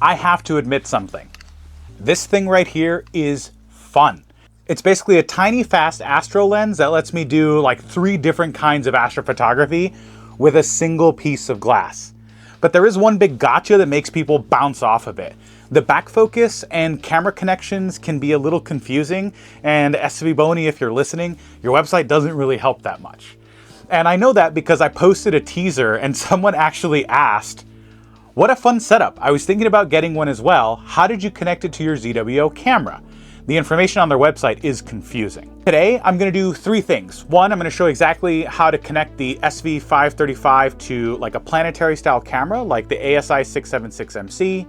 I have to admit something. This thing right here is fun. It's basically a tiny fast astro lens that lets me do like 3 different kinds of astrophotography with a single piece of glass. But there is one big gotcha that makes people bounce off a bit. The back focus and camera connections can be a little confusing, and SVBONY, if you're listening, your website doesn't really help that much. And I know that because I posted a teaser and someone actually asked, what a fun setup. I was thinking about getting one as well. How did you connect it to your ZWO camera? The information on their website is confusing. Today, I'm gonna do 3 things. One, I'm gonna show exactly how to connect the SV535 to like a planetary style camera, like the ASI2600mc,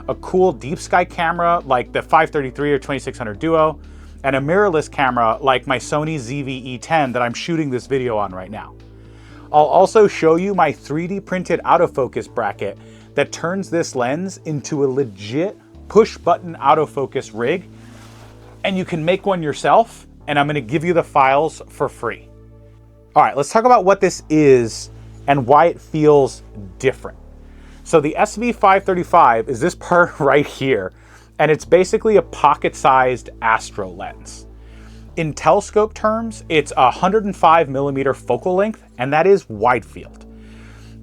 a cool deep sky camera like the 533 or 2600 Duo, and a mirrorless camera like my Sony ZV E10 that I'm shooting this video on right now. I'll also show you my 3D printed autofocus bracket that turns this lens into a legit push button autofocus rig, and you can make one yourself, and I'm gonna give you the files for free. All right, let's talk about what this is and why it feels different. So the SV535 is this part right here, and it's basically a pocket-sized astro lens. In telescope terms, it's a 105mm focal length, and that is wide field.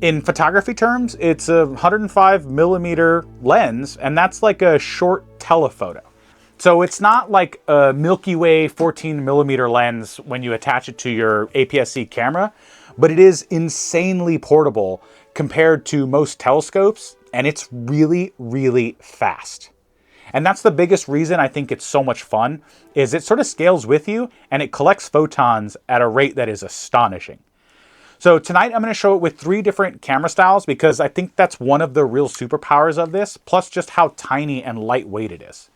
In photography terms, it's a 105mm lens, and that's like a short telephoto. So it's not like a Milky Way 14mm lens when you attach it to your APS-C camera, but it is insanely portable compared to most telescopes, and it's really, really fast. And that's the biggest reason I think it's so much fun, is it sort of scales with you and it collects photons at a rate that is astonishing. So tonight I'm gonna show it with 3 different camera styles because I think that's one of the real superpowers of this, plus just how tiny and lightweight it is.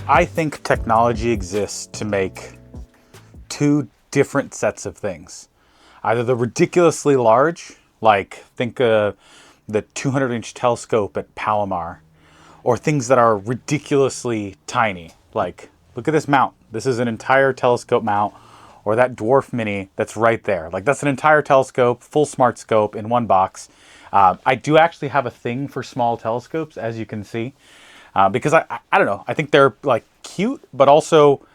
I think technology exists to make 2 different sets of things. Either the ridiculously large, like think the 200-inch telescope at Palomar, or things that are ridiculously tiny, like look at this mount. This is an entire telescope mount, or that dwarf mini that's right there. Like that's an entire telescope, full smart scope in one box. I do actually have a thing for small telescopes, as you can see. Because I don't know, I think they're like cute, but also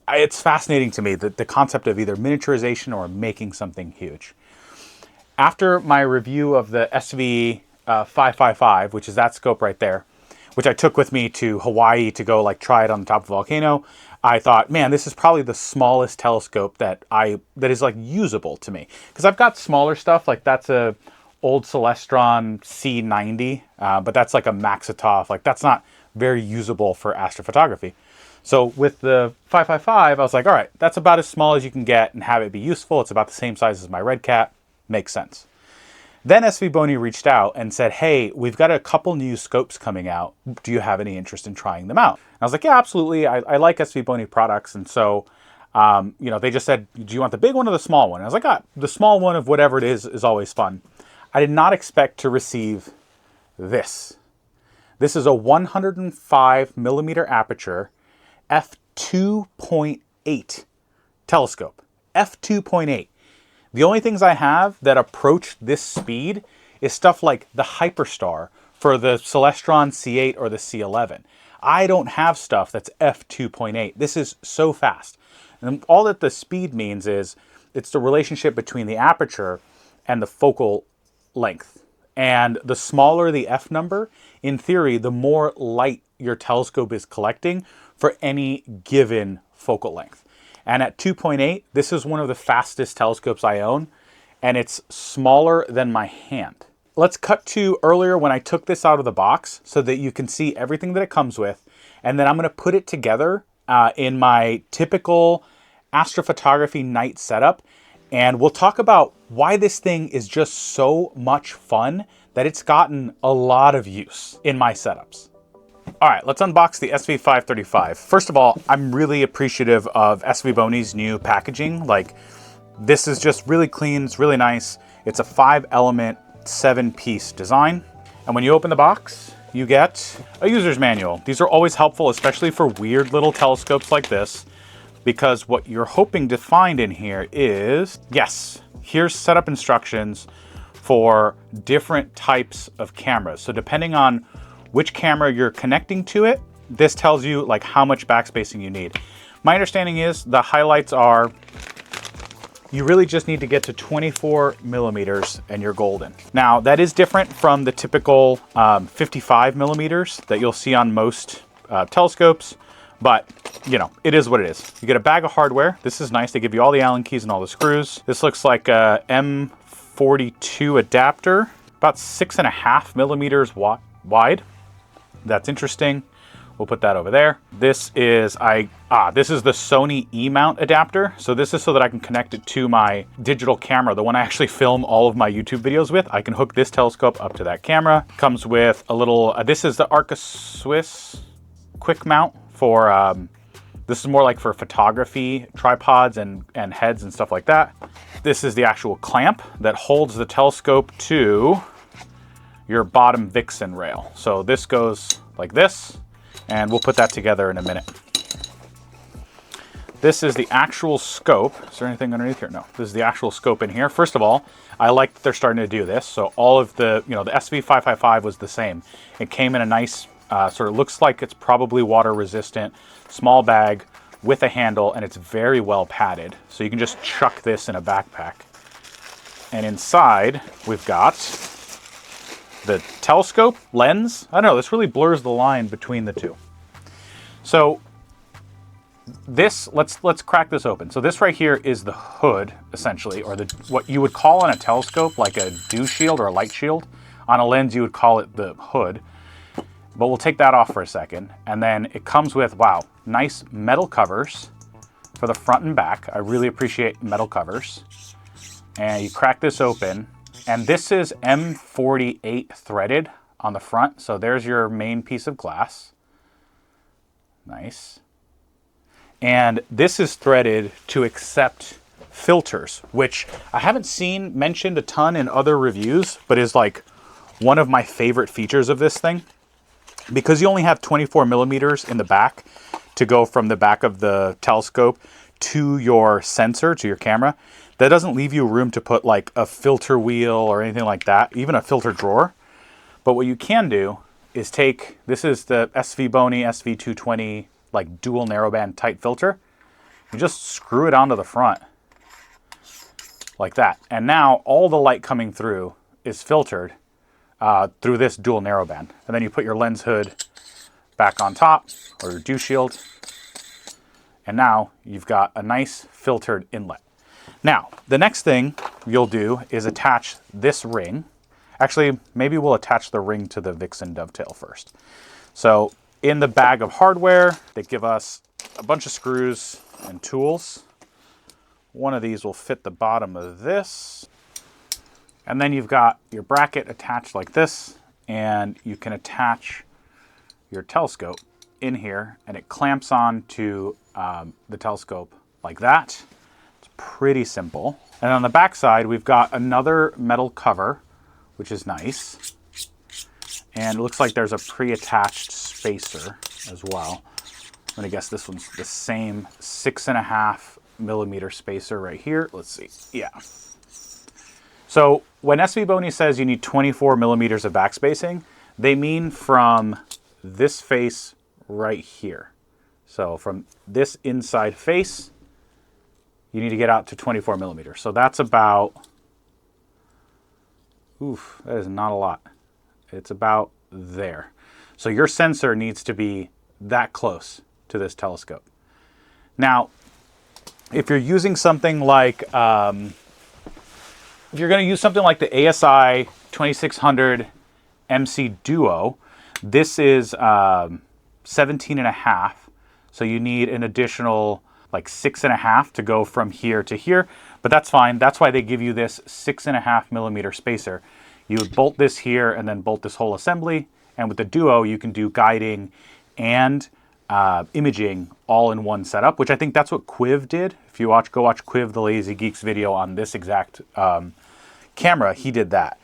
it's fascinating to me, the concept of either miniaturization or making something huge. After my review of the SV535, which is that scope right there, which I took with me to Hawaii to go like try it on the top of a volcano, I thought, man, this is probably the smallest telescope that is like usable to me. Because I've got smaller stuff, like that's a old Celestron C90, but that's like a Maxitov, like that's not very usable for astrophotography. So with the 555, I was like, all right, that's about as small as you can get and have it be useful. It's about the same size as my Red Cat. Makes sense. Then SVBONY reached out and said, hey, we've got a couple new scopes coming out. Do you have any interest in trying them out? And I was like, yeah, absolutely. I like SVBONY products. And so, they just said, do you want the big one or the small one? And I was like, the small one of whatever it is always fun. I did not expect to receive this. This is a 105mm aperture f2.8 telescope. f2.8. The only things I have that approach this speed is stuff like the Hyperstar for the Celestron C8 or the C11. I don't have stuff that's f2.8. This is so fast. And all that the speed means is it's the relationship between the aperture and the focal length. And the smaller the f number, in theory, the more light your telescope is collecting for any given focal length. And at 2.8, this is one of the fastest telescopes I own, and it's smaller than my hand. Let's cut to earlier when I took this out of the box so that you can see everything that it comes with, and then I'm gonna put it together in my typical astrophotography night setup. And we'll talk about why this thing is just so much fun that it's gotten a lot of use in my setups. All right, let's unbox the SV535. First of all, I'm really appreciative of SVBONY's new packaging. Like, this is just really clean, it's really nice. It's a 5-element, 7-piece design. And when you open the box, you get a user's manual. These are always helpful, especially for weird little telescopes like this, because what you're hoping to find in here is, yes, here's setup instructions for different types of cameras. So depending on which camera you're connecting to it, this tells you like how much backspacing you need. My understanding is the highlights are, you really just need to get to 24 millimeters and you're golden. Now that is different from the typical 55 millimeters that you'll see on most telescopes, but you know, it is what it is. You get a bag of hardware. This is nice. They give you all the Allen keys and all the screws. This looks like a M42 adapter, about 6.5 millimeters wide. That's interesting. We'll put that over there. This is this is the Sony E-mount adapter. So this is so that I can connect it to my digital camera, the one I actually film all of my YouTube videos with. I can hook this telescope up to that camera. Comes with a little, this is the Arca Swiss quick mount for, this is more like for photography tripods and heads and stuff like that. This is the actual clamp that holds the telescope to your bottom Vixen rail. So this goes like this, and we'll put that together in a minute. This is the actual scope. Is there anything underneath here? No, this is the actual scope in here. First of all, I like that they're starting to do this. So all of the, you know, the SV555 was the same. It came in a nice, sort of looks like it's probably water resistant, small bag with a handle, and it's very well padded. So you can just chuck this in a backpack. And inside, we've got the telescope lens. I don't know, this really blurs the line between the two. So this, let's crack this open. So this right here is the hood, essentially, or the what you would call on a telescope like a dew shield or a light shield. On a lens, you would call it the hood. But we'll take that off for a second. And then it comes with, wow, nice metal covers for the front and back. I really appreciate metal covers. And you crack this open, and this is M48 threaded on the front. So there's your main piece of glass. Nice. And this is threaded to accept filters, which I haven't seen mentioned a ton in other reviews, but is like one of my favorite features of this thing. Because you only have 24 millimeters in the back to go from the back of the telescope to your sensor, to your camera, that doesn't leave you room to put like a filter wheel or anything like that, even a filter drawer. But what you can do is take, this is the SVBONY SV220 like dual narrowband tight filter. You just screw it onto the front like that. And now all the light coming through is filtered through this dual narrowband. And then you put your lens hood back on top, or your dew shield. And now you've got a nice filtered inlet. Now, the next thing you'll do is attach this ring. Actually, maybe we'll attach the ring to the Vixen dovetail first. So in the bag of hardware, they give us a bunch of screws and tools. One of these will fit the bottom of this. And then you've got your bracket attached like this, and you can attach your telescope in here, and it clamps on to the telescope like that. It's pretty simple. And on the back side, we've got another metal cover, which is nice. And it looks like there's a pre-attached spacer as well. I'm gonna guess this one's the same 6.5 millimeter spacer right here. Let's see, yeah. So when SVBONY says you need 24 millimeters of backspacing, they mean from this face right here. So from this inside face, you need to get out to 24 millimeters. So that's about, oof, that is not a lot. It's about there. So your sensor needs to be that close to this telescope. Now, if you're using something like, if you're going to use something like the ASI2600mc Duo, this is 17.5. So you need an additional like 6.5 to go from here to here, but that's fine. That's why they give you this 6.5 millimeter spacer. You would bolt this here and then bolt this whole assembly. And with the Duo, you can do guiding and imaging all in one setup, which I think that's what Quiv did. If you go watch Quiv the Lazy Geeks video on this exact camera, he did that.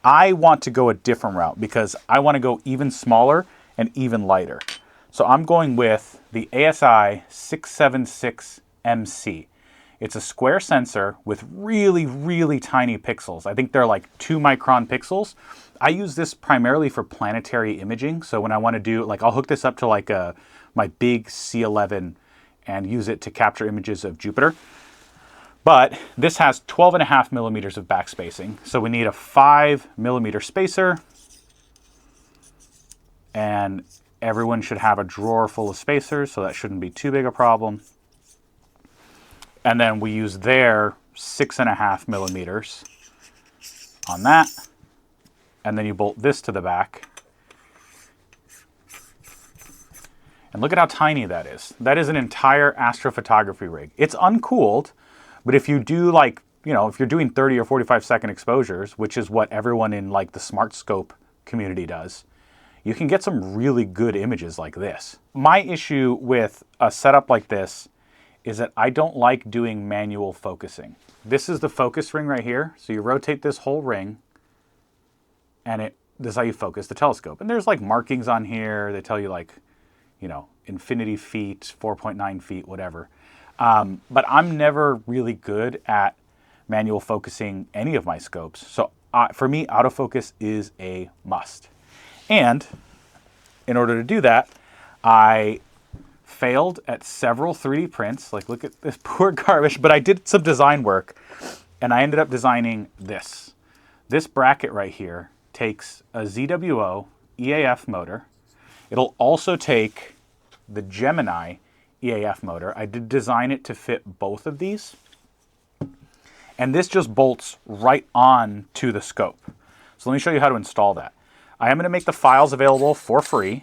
I want to go a different route because I want to go even smaller and even lighter. So I'm going with the ASI2600mc. It's a square sensor with really, really tiny pixels. I think they're like 2 micron pixels. I use this primarily for planetary imaging. So when I want to do, like, I'll hook this up to like my big C11 and use it to capture images of Jupiter. But this has 12.5 millimeters of backspacing. So we need a 5 millimeter spacer. And everyone should have a drawer full of spacers, so that shouldn't be too big a problem. And then we use their 6.5 millimeters on that. And then you bolt this to the back. And look at how tiny that is. That is an entire astrophotography rig. It's uncooled, but if you do, like, you know, if you're doing 30 or 45 second exposures, which is what everyone in like the smart scope community does, you can get some really good images like this. My issue with a setup like this is that I don't like doing manual focusing. This is the focus ring right here. So you rotate this whole ring and this is how you focus the telescope. And there's like markings on here. They tell you, like, you know, infinity feet, 4.9 feet, whatever. But I'm never really good at manual focusing any of my scopes. So for me, autofocus is a must. And in order to do that, I failed at several 3D prints. Like, look at this poor garbage, but I did some design work and I ended up designing this. This bracket right here takes a ZWO EAF motor. It'll also take the Gemini EAF motor. I did design it to fit both of these. And this just bolts right on to the scope. So let me show you how to install that. I am going to make the files available for free.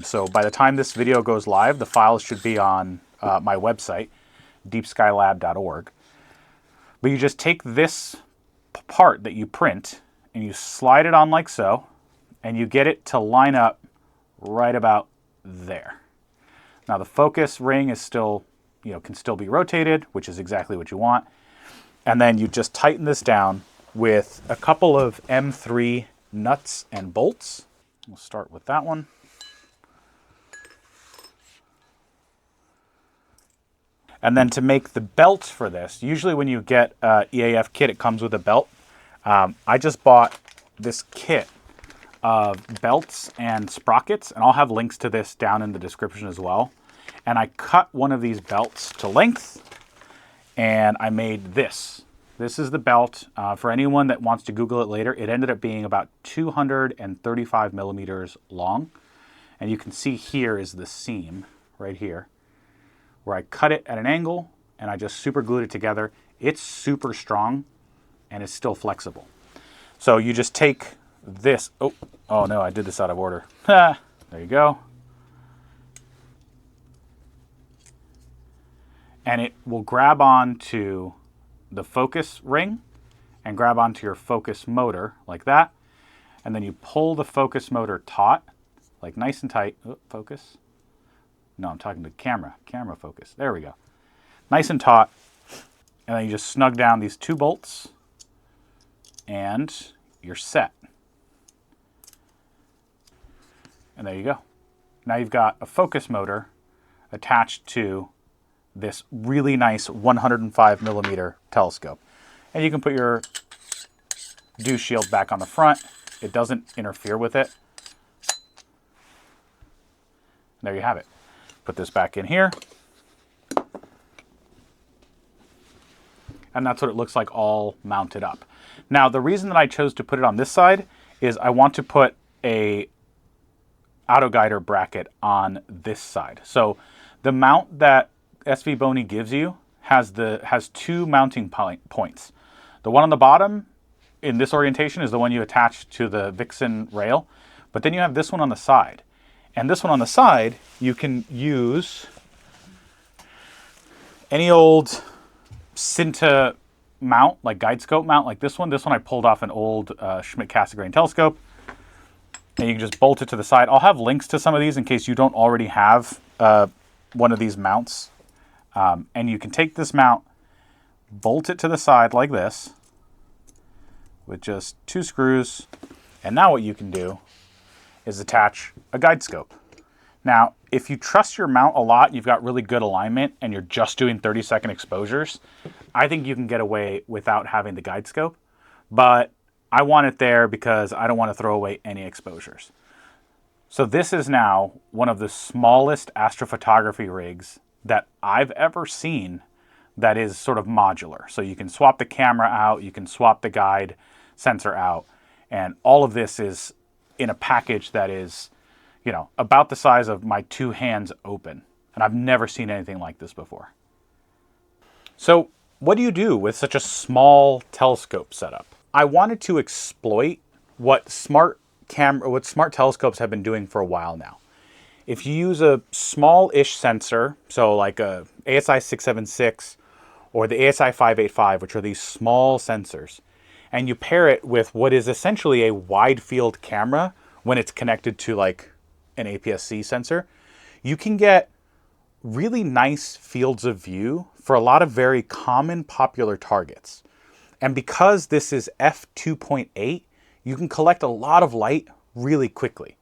So by the time this video goes live, the files should be on my website, deepskylab.org. But you just take this part that you print and you slide it on like so, and you get it to line up right about there. Now the focus ring is still, you know, can still be rotated, which is exactly what you want. And then you just tighten this down with a couple of M3 nuts and bolts. We'll start with that one. And then to make the belt for this, usually when you get an EAF kit, it comes with a belt. I just bought this kit of belts and sprockets, and I'll have links to this down in the description as well. And I cut one of these belts to length, and I made this. This is the belt. For anyone that wants to Google it later, it ended up being about 235 millimeters long. And you can see here is the seam right here, where I cut it at an angle, and I just super glued it together. It's super strong, and it's still flexible. So you just take this. Oh no, I did this out of order. There you go. And it will grab onto the focus ring and grab onto your focus motor like that. And then you pull the focus motor taut, like nice and tight. Oh, focus. No, I'm talking to camera focus. There we go. Nice and taut. And then you just snug down these 2 bolts and you're set. And there you go. Now you've got a focus motor attached to this really nice 105 millimeter telescope. And you can put your dew shield back on the front. It doesn't interfere with it. There you have it. Put this back in here. And that's what it looks like all mounted up. Now, the reason that I chose to put it on this side is I want to put a autoguider bracket on this side. So the mount that SVBONY gives you has 2 mounting points. The one on the bottom in this orientation is the one you attach to the Vixen rail, but then you have this one on the side. And this one on the side, you can use any old Cinta mount, like Guidescope mount, like this one. This one I pulled off an old Schmidt Cassegrain telescope. And you can just bolt it to the side. I'll have links to some of these in case you don't already have one of these mounts. And you can take this mount, bolt it to the side like this with just 2 screws. And now what you can do is attach a Guidescope. Now, if you trust your mount a lot, you've got really good alignment, and you're just doing 30-second exposures, I think you can get away without having the Guidescope. But I want it there because I don't want to throw away any exposures. So this is now one of the smallest astrophotography rigs that I've ever seen that is sort of modular. So you can swap the camera out, you can swap the guide sensor out, and all of this is in a package that is, you know, about the size of my 2 hands open. And I've never seen anything like this before. So what do you do with such a small telescope setup? I wanted to exploit what smart telescopes have been doing for a while now. If you use a small-ish sensor, so like a ASI676 or the ASI585, which are these small sensors, and you pair it with what is essentially a wide field camera when it's connected to like an APS-C sensor, you can get really nice fields of view for a lot of very common popular targets. And because this is f2.8, you can collect a lot of light really quickly.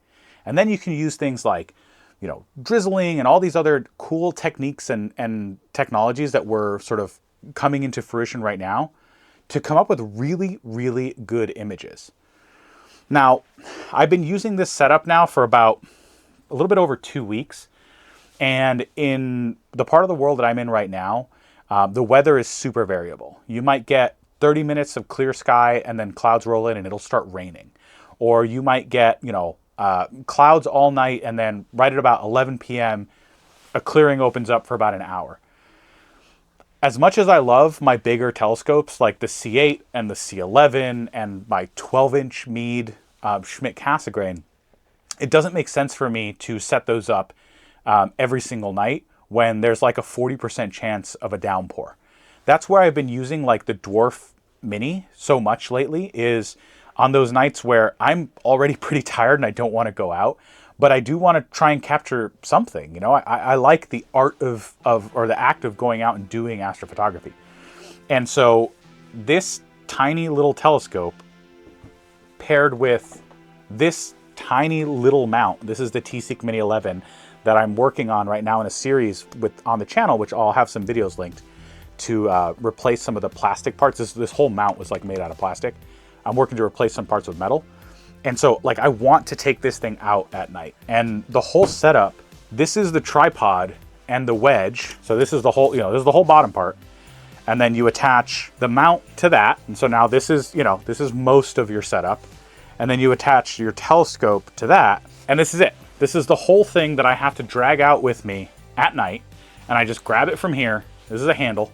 And then you can use things like, you know, drizzling and all these other cool techniques and technologies that were sort of coming into fruition right now to come up with really, really good images. Now, I've been using this setup now for about a little bit over 2 weeks. And in the part of the world that I'm in right now, the weather is super variable. You might get 30 minutes of clear sky and then clouds roll in and it'll start raining. Or you might get, you know, clouds all night and then right at about 11 p.m., a clearing opens up for about an hour. As much as I love my bigger telescopes like the C8 and the C11 and my 12-inch Meade Schmidt Cassegrain, it doesn't make sense for me to set those up every single night when there's like a 40% chance of a downpour. That's where I've been using like the Dwarf Mini so much lately, is on those nights where I'm already pretty tired and I don't want to go out, but I do want to try and capture something. You know, I like the art or the act of going out and doing astrophotography. And so this tiny little telescope paired with this tiny little mount, this is the TeSeek Mini 11 that I'm working on right now in a series on the channel, which I'll have some videos linked, to replace some of the plastic parts. This whole mount was like made out of plastic. I'm working to replace some parts with metal. And so like I want to take this thing out at night. And the whole setup, this is the tripod and the wedge. So this is the whole, you know, this is the whole bottom part. And then you attach the mount to that. And so now this is, you know, this is most of your setup. And then you attach your telescope to that. And this is it. This is the whole thing that I have to drag out with me at night. And I just grab it from here. This is a handle.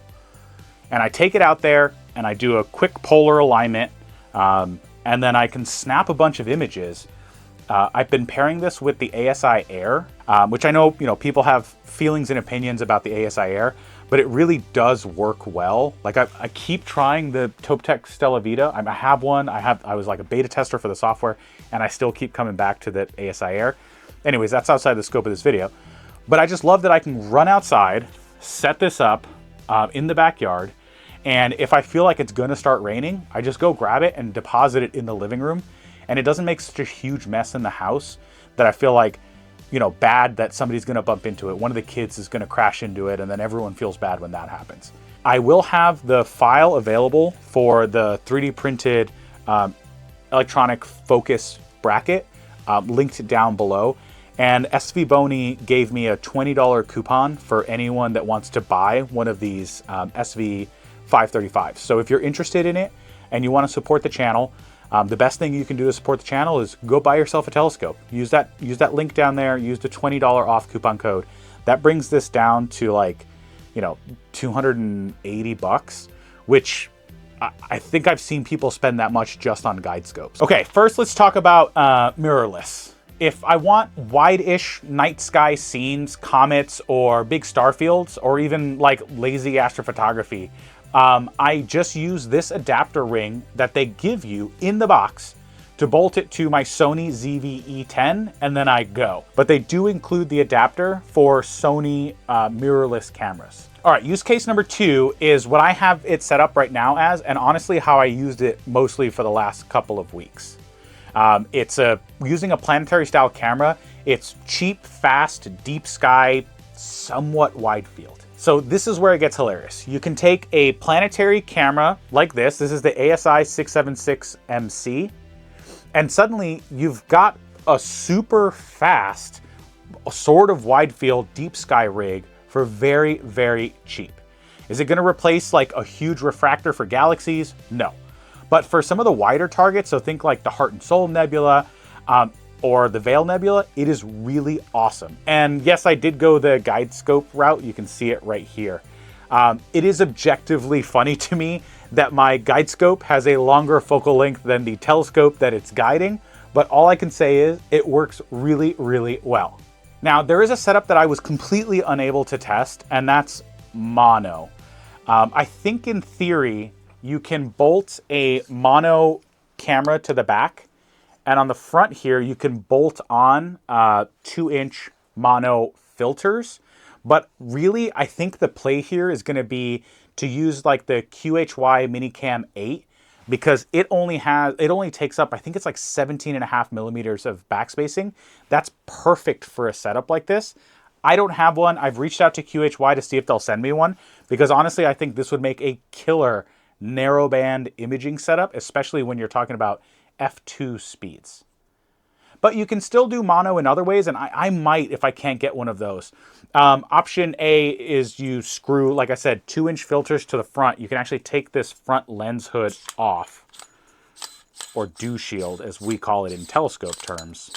And I take it out there and I do a quick polar alignment. And then I can snap a bunch of images. I've been pairing this with the ASI Air, which I know, you know, people have feelings and opinions about the ASI Air, but it really does work well. Like I keep trying the Toptech Stella Vita. I have one. I was like a beta tester for the software, and I still keep coming back to the ASI Air. Anyways, that's outside the scope of this video. But I just love that I can run outside, set this up in the backyard, and if I feel like it's gonna start raining, I just go grab it and deposit it in the living room. And it doesn't make such a huge mess in the house that I feel like, you know, bad that somebody's gonna bump into it. One of the kids is gonna crash into it, and then everyone feels bad when that happens. I will have the file available for the 3D printed electronic focus bracket linked down below. And SVBONY gave me a $20 coupon for anyone that wants to buy one of these SV535. So if you're interested in it and you want to support the channel, the best thing you can do to support the channel is go buy yourself a telescope. Use that link down there, use the $20 off coupon code. That brings this down to like, you know, $280, which I think I've seen people spend that much just on Guidescopes. Okay, first let's talk about mirrorless. If I want wide-ish night sky scenes, comets, or big star fields, or even like lazy astrophotography, I just use this adapter ring that they give you in the box to bolt it to my Sony ZV E10, and then I go. But they do include the adapter for Sony mirrorless cameras. All right, use case number 2 is what I have it set up right now as, and honestly how I used it mostly for the last couple of weeks. It's using a planetary style camera. It's cheap, fast, deep sky, somewhat wide field. So this is where it gets hilarious. You can take a planetary camera like this. This is the ASI2600mc. And suddenly you've got a super fast, sort of wide field, deep sky rig for very, very cheap. Is it gonna replace like a huge refractor for galaxies? No. But for some of the wider targets, so think like the Heart and Soul Nebula, or the Veil Nebula, it is really awesome. And yes, I did go the Guidescope route. You can see it right here. It is objectively funny to me that my Guidescope has a longer focal length than the telescope that it's guiding, but all I can say is it works really, really well. Now, there is a setup that I was completely unable to test, and that's mono. I think in theory, you can bolt a mono camera to the back, and on the front here, you can bolt on 2-inch mono filters. But really, I think the play here is gonna be to use like the QHY Minicam 8, because it only takes up, I think it's like 17.5 millimeters of backspacing. That's perfect for a setup like this. I don't have one. I've reached out to QHY to see if they'll send me one, because honestly, I think this would make a killer narrowband imaging setup, especially when you're talking about f2 speeds. But you can still do mono in other ways, and I might if I can't get one of those. Option A is you screw, like I said, 2-inch filters to the front. You can actually take this front lens hood off, or dew shield as we call it in telescope terms.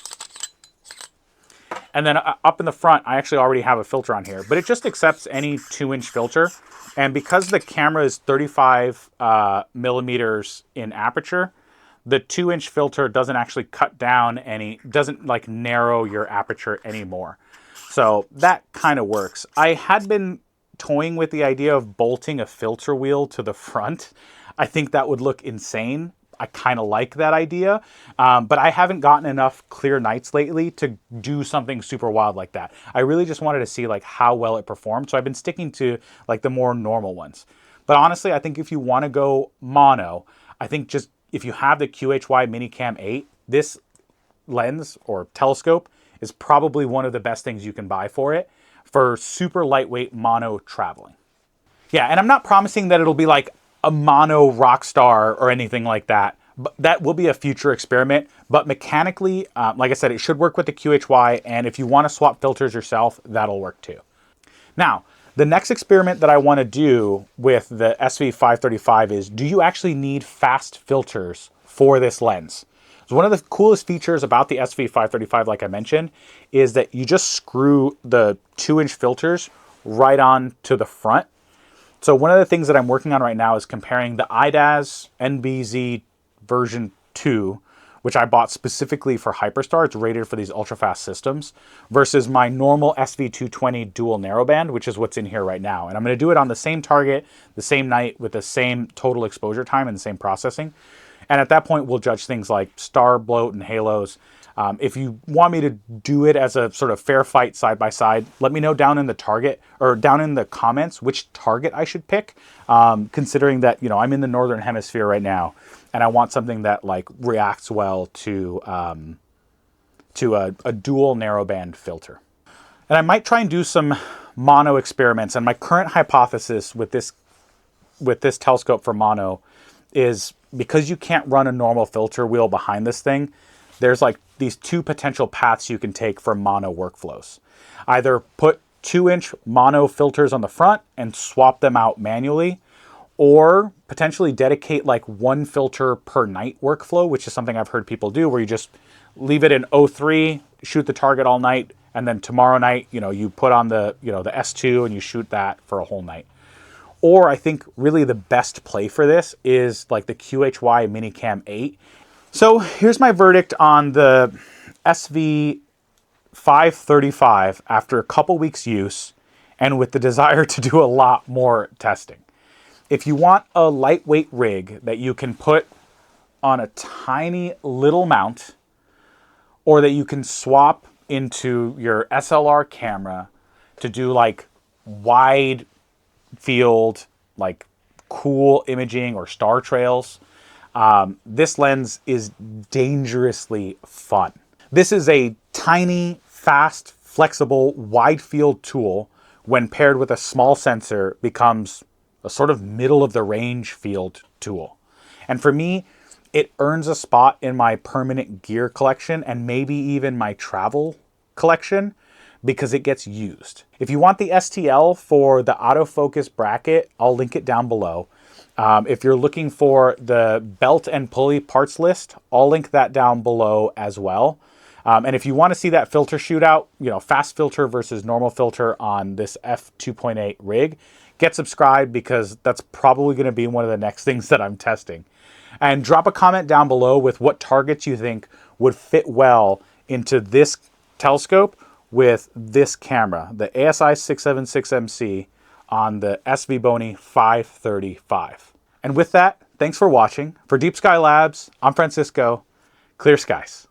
And then up in the front, I actually already have a filter on here, but it just accepts any 2-inch filter. And because the camera is 35 millimeters in aperture, the 2-inch filter doesn't actually cut down doesn't like narrow your aperture anymore. So that kind of works. I had been toying with the idea of bolting a filter wheel to the front. I think that would look insane. I kind of like that idea, but I haven't gotten enough clear nights lately to do something super wild like that. I really just wanted to see like how well it performed. So I've been sticking to like the more normal ones. But honestly, I think if you want to go mono, I think just if you have the QHY Minicam 8, this lens or telescope is probably one of the best things you can buy for it for super lightweight mono traveling. Yeah, and I'm not promising that it'll be like a mono rock star or anything like that, but that will be a future experiment. But mechanically, like I said, it should work with the QHY, and if you want to swap filters yourself, that'll work too. Now, the next experiment that I want to do with the SV535 is, do you actually need fast filters for this lens? So one of the coolest features about the SV535, like I mentioned, is that you just screw the 2-inch filters right on to the front. So one of the things that I'm working on right now is comparing the IDAS NBZ version 2, which I bought specifically for Hyperstar. It's rated for these ultra-fast systems, versus my normal SV220 dual narrowband, which is what's in here right now. And I'm going to do it on the same target, the same night, with the same total exposure time and the same processing. And at that point, we'll judge things like star bloat and halos. If you want me to do it as a sort of fair fight side by side, let me know down in the down in the comments which target I should pick. Considering that, you know, I'm in the Northern Hemisphere right now, and I want something that like reacts well to a dual narrowband filter. And I might try and do some mono experiments. And my current hypothesis with this telescope for mono is, because you can't run a normal filter wheel behind this thing, there's like these two potential paths you can take for mono workflows. Either put 2-inch mono filters on the front and swap them out manually, or potentially dedicate like one filter per night workflow, which is something I've heard people do, where you just leave it in 03, shoot the target all night, and then tomorrow night, you know, you put on the, you know, the S2 and you shoot that for a whole night. Or I think really the best play for this is like the QHY Minicam 8. So here's my verdict on the SV535 after a couple weeks use and with the desire to do a lot more testing. If you want a lightweight rig that you can put on a tiny little mount, or that you can swap into your SLR camera to do like wide field, like cool imaging or star trails. This lens is dangerously fun. This is a tiny, fast, flexible, wide field tool when paired with a small sensor becomes a sort of middle of the range field tool. And for me, it earns a spot in my permanent gear collection and maybe even my travel collection because it gets used. If you want the STL for the autofocus bracket, I'll link it down below. If you're looking for the belt and pulley parts list, I'll link that down below as well. And if you want to see that filter shootout, fast filter versus normal filter on this f2.8 rig, get subscribed because that's probably going to be one of the next things that I'm testing. And drop a comment down below with what targets you think would fit well into this telescope with this camera, the ASI2600mc on the SVBONY 535. And with that, thanks for watching. For Deep Sky Labs, I'm Francisco. Clear skies.